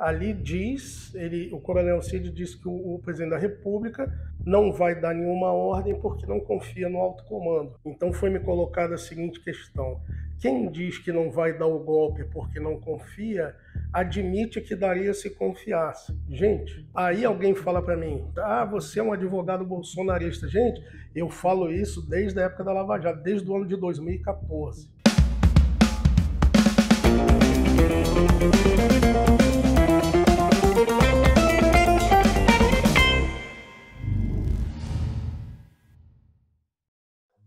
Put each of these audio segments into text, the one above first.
Ali o Coronel Cid diz que o presidente da República não vai dar nenhuma ordem porque não confia no alto comando. Então foi me colocada a seguinte questão: quem diz que não vai dar o golpe porque não confia, admite que daria se confiasse. Gente, aí alguém fala para mim, você é um advogado bolsonarista. Gente, eu falo isso desde a época da Lava Jato, desde o ano de 2014.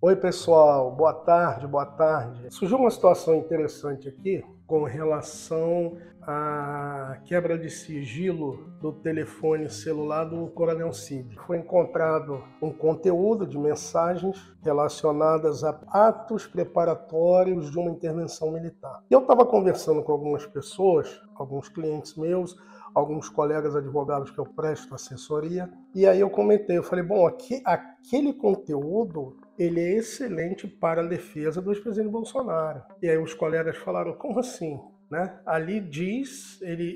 Oi pessoal, boa tarde, boa tarde. Surgiu uma situação interessante aqui com relação à quebra de sigilo do telefone celular do Coronel Cid. Foi encontrado um conteúdo de mensagens relacionadas a atos preparatórios de uma intervenção militar. Eu estava conversando com algumas pessoas, alguns clientes meus, alguns colegas advogados que eu presto assessoria, e aí eu comentei, eu falei, bom, aquele conteúdo ele é excelente para a defesa do ex-presidente Bolsonaro. E aí os colegas falaram, como assim? Né? Ali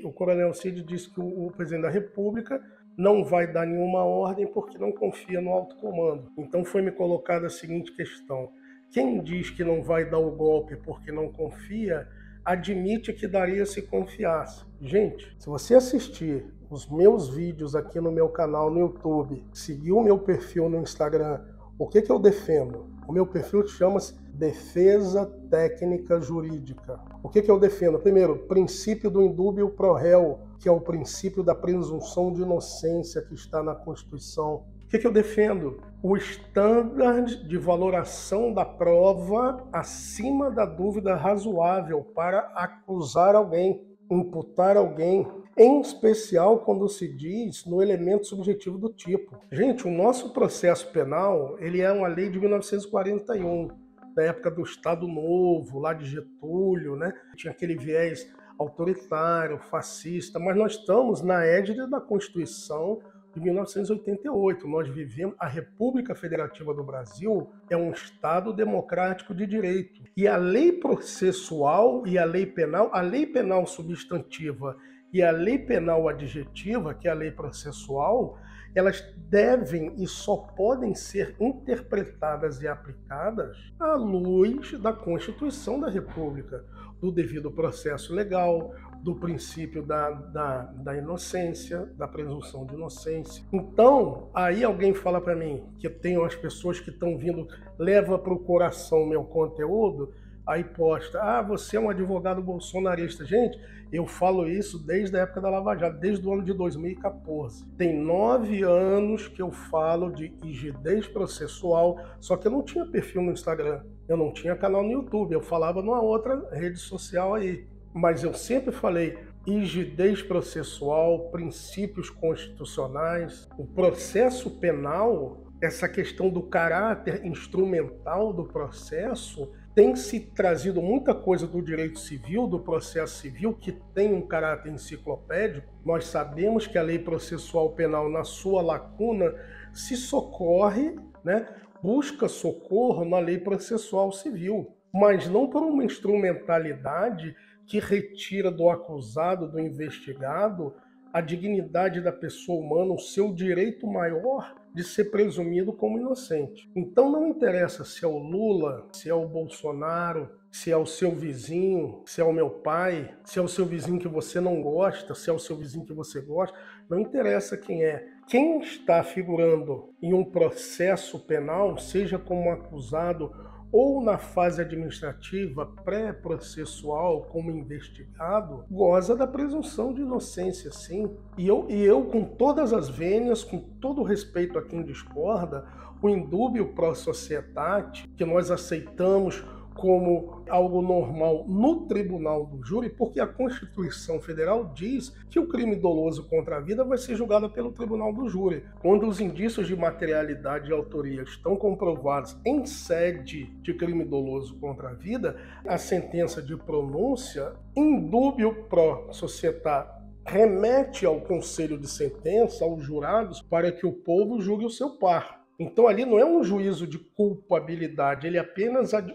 o Coronel Cid diz que o presidente da República não vai dar nenhuma ordem porque não confia no alto comando. Então foi me colocada a seguinte questão: quem diz que não vai dar o golpe porque não confia, admite que daria se confiasse. Gente, se você assistir os meus vídeos aqui no meu canal no YouTube, seguir o meu perfil no Instagram, o que eu defendo? O meu perfil chama-se Defesa Técnica Jurídica. O que eu defendo? Primeiro, princípio do indúbio pro réu, que é o princípio da presunção de inocência que está na Constituição. O que eu defendo? O standard de valoração da prova acima da dúvida razoável para acusar alguém, imputar alguém, em especial quando se diz no elemento subjetivo do tipo. Gente, o nosso processo penal, ele é uma lei de 1941, da época do Estado Novo, lá de Getúlio, né? Tinha aquele viés autoritário, fascista, mas nós estamos na égide da Constituição de 1988. Nós vivemos, a República Federativa do Brasil é um Estado democrático de direito. E a lei processual e a lei penal substantiva e a lei penal adjetiva, que é a lei processual, elas devem e só podem ser interpretadas e aplicadas à luz da Constituição da República, do devido processo legal, do princípio da inocência, da presunção de inocência. Então, aí alguém fala para mim, que tem umas pessoas que estão vindo, leva para o coração meu conteúdo, aí posta, você é um advogado bolsonarista. Gente, eu falo isso desde a época da Lava Jato, desde o ano de 2014. Tem 9 anos que eu falo de rigidez processual, só que eu não tinha perfil no Instagram, eu não tinha canal no YouTube, eu falava numa outra rede social aí. Mas eu sempre falei rigidez processual, princípios constitucionais, o processo penal, essa questão do caráter instrumental do processo, tem se trazido muita coisa do direito civil, do processo civil, que tem um caráter enciclopédico. Nós sabemos que a lei processual penal, na sua lacuna, se socorre, né, busca socorro na lei processual civil, mas não por uma instrumentalidade que retira do acusado, do investigado, a dignidade da pessoa humana, o seu direito maior de ser presumido como inocente. Então não interessa se é o Lula, se é o Bolsonaro, se é o seu vizinho, se é o meu pai, se é o seu vizinho que você não gosta, se é o seu vizinho que você gosta, não interessa quem é. Quem está figurando em um processo penal, seja como acusado ou na fase administrativa pré-processual como investigado, goza da presunção de inocência, sim. E eu com todas as vênias, com todo o respeito a quem discorda, o indúbio pro societate, que nós aceitamos como algo normal no tribunal do júri, porque a Constituição Federal diz que o crime doloso contra a vida vai ser julgado pelo tribunal do júri. Quando os indícios de materialidade e autoria estão comprovados em sede de crime doloso contra a vida, a sentença de pronúncia, indúbio pro societate, remete ao conselho de sentença, aos jurados, para que o povo julgue o seu par. Então ali não é um juízo de culpabilidade,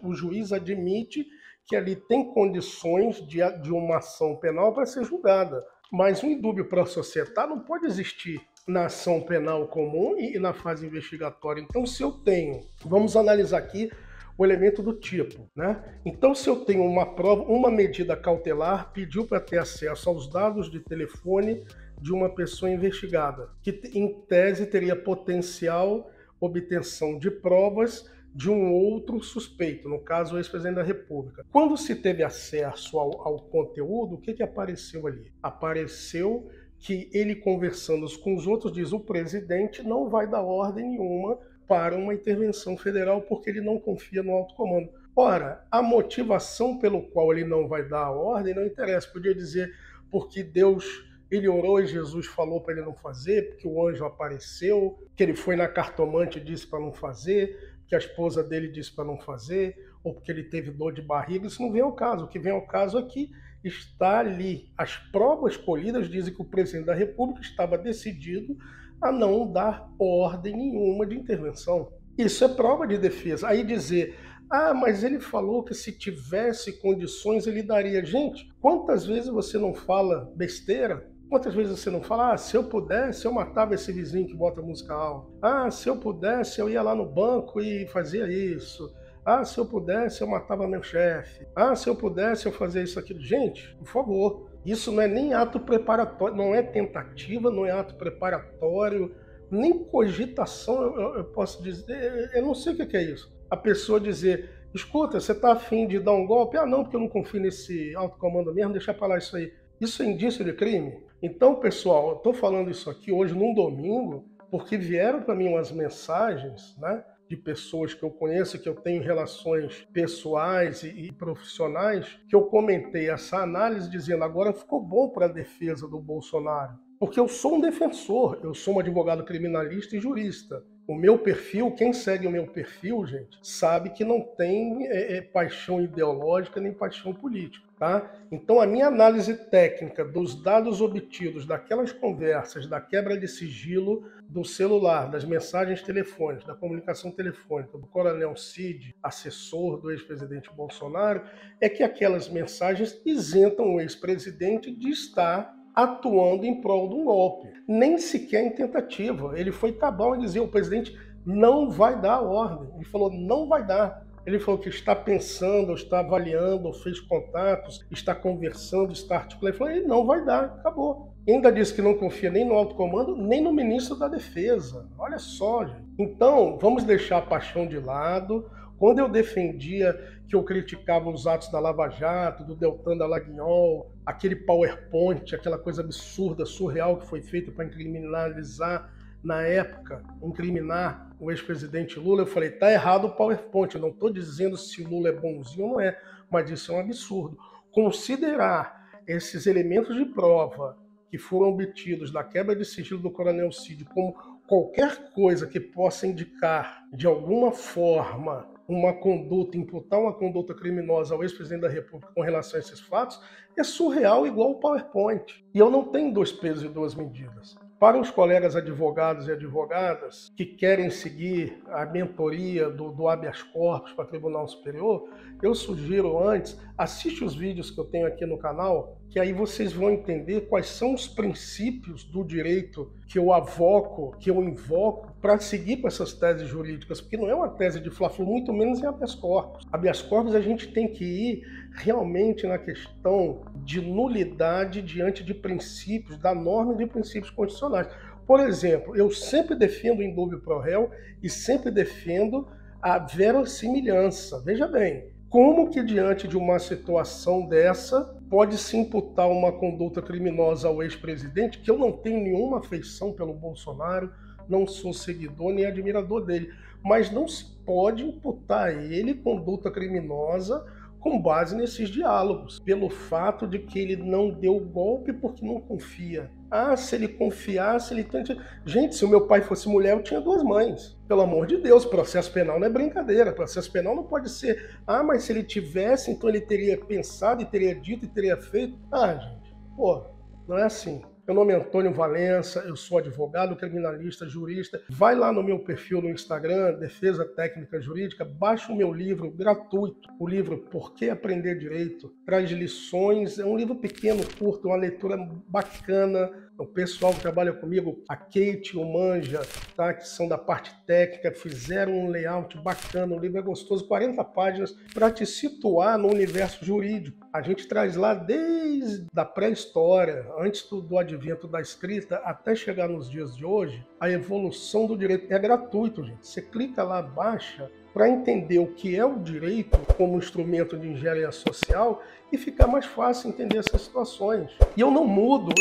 o juiz admite que ali tem condições de uma ação penal para ser julgada. Mas um indúbio pro societário não pode existir na ação penal comum e na fase investigatória. Então, se eu tenho, vamos analisar aqui o elemento do tipo, né? Então, se eu tenho uma prova, uma medida cautelar pediu para ter acesso aos dados de telefone de uma pessoa investigada, que em tese teria potencial obtenção de provas de um outro suspeito, no caso o ex-presidente da República. Quando se teve acesso ao conteúdo, o que apareceu ali? Apareceu que ele, conversando com os outros, diz: o presidente não vai dar ordem nenhuma para uma intervenção federal porque ele não confia no alto comando. Ora, a motivação pelo qual ele não vai dar a ordem não interessa. Podia dizer porque Deus, ele orou e Jesus falou para ele não fazer, porque o anjo apareceu, que ele foi na cartomante e disse para não fazer, que a esposa dele disse para não fazer, ou porque ele teve dor de barriga. Isso não vem ao caso. O que vem ao caso é que está ali. As provas colhidas dizem que o presidente da República estava decidido a não dar ordem nenhuma de intervenção. Isso é prova de defesa. Aí dizer: ah, mas ele falou que se tivesse condições ele daria. Gente, quantas vezes você não fala besteira? Quantas vezes você não fala: ah, se eu pudesse, eu matava esse vizinho que bota música alta. Ah, se eu pudesse, eu ia lá no banco e fazia isso. Ah, se eu pudesse, eu matava meu chefe. Ah, se eu pudesse, eu fazia isso, aquilo. Gente, por favor, isso não é nem ato preparatório, não é tentativa, não é ato preparatório, nem cogitação, eu posso dizer. Eu não sei o que é isso. A pessoa dizer: escuta, você está afim de dar um golpe? Ah, não, porque eu não confio nesse alto comando mesmo, deixa para lá isso aí. Isso é indício de crime? Então, pessoal, eu estou falando isso aqui hoje num domingo, porque vieram para mim umas mensagens, né, de pessoas que eu conheço, que eu tenho relações pessoais e profissionais, que eu comentei essa análise dizendo: agora ficou bom para a defesa do Bolsonaro. Porque eu sou um defensor, eu sou um advogado criminalista e jurista. O meu perfil, quem segue o meu perfil, gente, sabe que não tem paixão ideológica nem paixão política, tá? Então a minha análise técnica dos dados obtidos daquelas conversas, da quebra de sigilo do celular, das mensagens telefônicas, da comunicação telefônica do Coronel Cid, assessor do ex-presidente Bolsonaro, é que aquelas mensagens isentam o ex-presidente de estar atuando em prol de um golpe. Nem sequer em tentativa. Ele foi cabal em dizer: o presidente não vai dar a ordem. Ele falou: não vai dar. Ele falou que está pensando, está avaliando, fez contatos, está conversando, está articulando. Ele falou: ele não vai dar, acabou. E ainda disse que não confia nem no alto comando, nem no ministro da Defesa. Olha só, gente. Então, vamos deixar a paixão de lado. Quando eu defendia, que eu criticava os atos da Lava Jato, do Deltan Dallagnol, aquele PowerPoint, aquela coisa absurda, surreal que foi feita para criminalizar, na época, incriminar o ex-presidente Lula, eu falei: tá errado o PowerPoint, eu não estou dizendo se o Lula é bonzinho ou não é, mas isso é um absurdo. Considerar esses elementos de prova que foram obtidos da quebra de sigilo do Coronel Cid como qualquer coisa que possa indicar, de alguma forma, uma conduta, imputar uma conduta criminosa ao ex-presidente da República com relação a esses fatos, é surreal igual o PowerPoint. E eu não tenho dois pesos e duas medidas. Para os colegas advogados e advogadas que querem seguir a mentoria do habeas corpus para o Tribunal Superior, eu sugiro antes, assiste os vídeos que eu tenho aqui no canal, que aí vocês vão entender quais são os princípios do direito que eu avoco, que eu invoco para seguir com essas teses jurídicas, porque não é uma tese de fla-flu, muito menos em habeas corpus. Habeas corpus a gente tem que ir realmente na questão de nulidade diante de princípios, da norma e de princípios constitucionais. Por exemplo, eu sempre defendo o indúbio pro réu e sempre defendo a verossimilhança. Veja bem, como que diante de uma situação dessa pode se imputar uma conduta criminosa ao ex-presidente, que eu não tenho nenhuma afeição pelo Bolsonaro, não sou seguidor nem admirador dele, mas não se pode imputar a ele conduta criminosa com base nesses diálogos, pelo fato de que ele não deu golpe porque não confia. Ah, se ele confiasse, ele tenta... Gente, se o meu pai fosse mulher, eu tinha duas mães. Pelo amor de Deus, processo penal não é brincadeira. Processo penal não pode ser: ah, mas se ele tivesse, então ele teria pensado e teria dito e teria feito. Ah, gente, pô, não é assim. Meu nome é Antônio Valença, eu sou advogado criminalista, jurista. Vai lá no meu perfil no Instagram, Defesa Técnica Jurídica, baixa o meu livro gratuito, o livro Por que Aprender Direito? Traz lições, é um livro pequeno, curto, uma leitura bacana. O pessoal que trabalha comigo, a Kate, o Manja, tá? Que são da parte técnica, fizeram um layout bacana, o livro é gostoso, 40 páginas, para te situar no universo jurídico. A gente traz lá desde a pré-história, antes do advento da escrita, até chegar nos dias de hoje, a evolução do direito. É gratuito, gente. Você clica lá, baixa, para entender o que é o direito como instrumento de engenharia social e ficar mais fácil entender essas situações. E eu não mudo.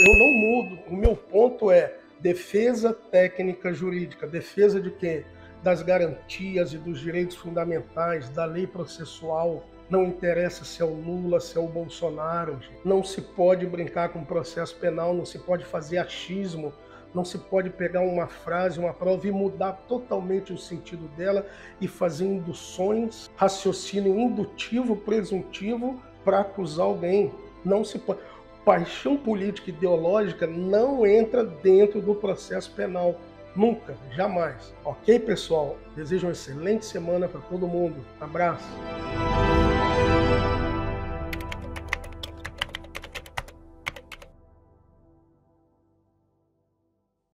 O meu ponto é defesa técnica jurídica. Defesa de quê? Das garantias e dos direitos fundamentais, da lei processual. Não interessa se é o Lula, se é o Bolsonaro. Não se pode brincar com processo penal, não se pode fazer achismo. Não se pode pegar uma frase, uma prova e mudar totalmente o sentido dela e fazer induções, raciocínio indutivo, presuntivo para acusar alguém. Não se pode. Paixão política ideológica não entra dentro do processo penal. Nunca, jamais. Ok, pessoal? Desejo uma excelente semana para todo mundo. Abraço.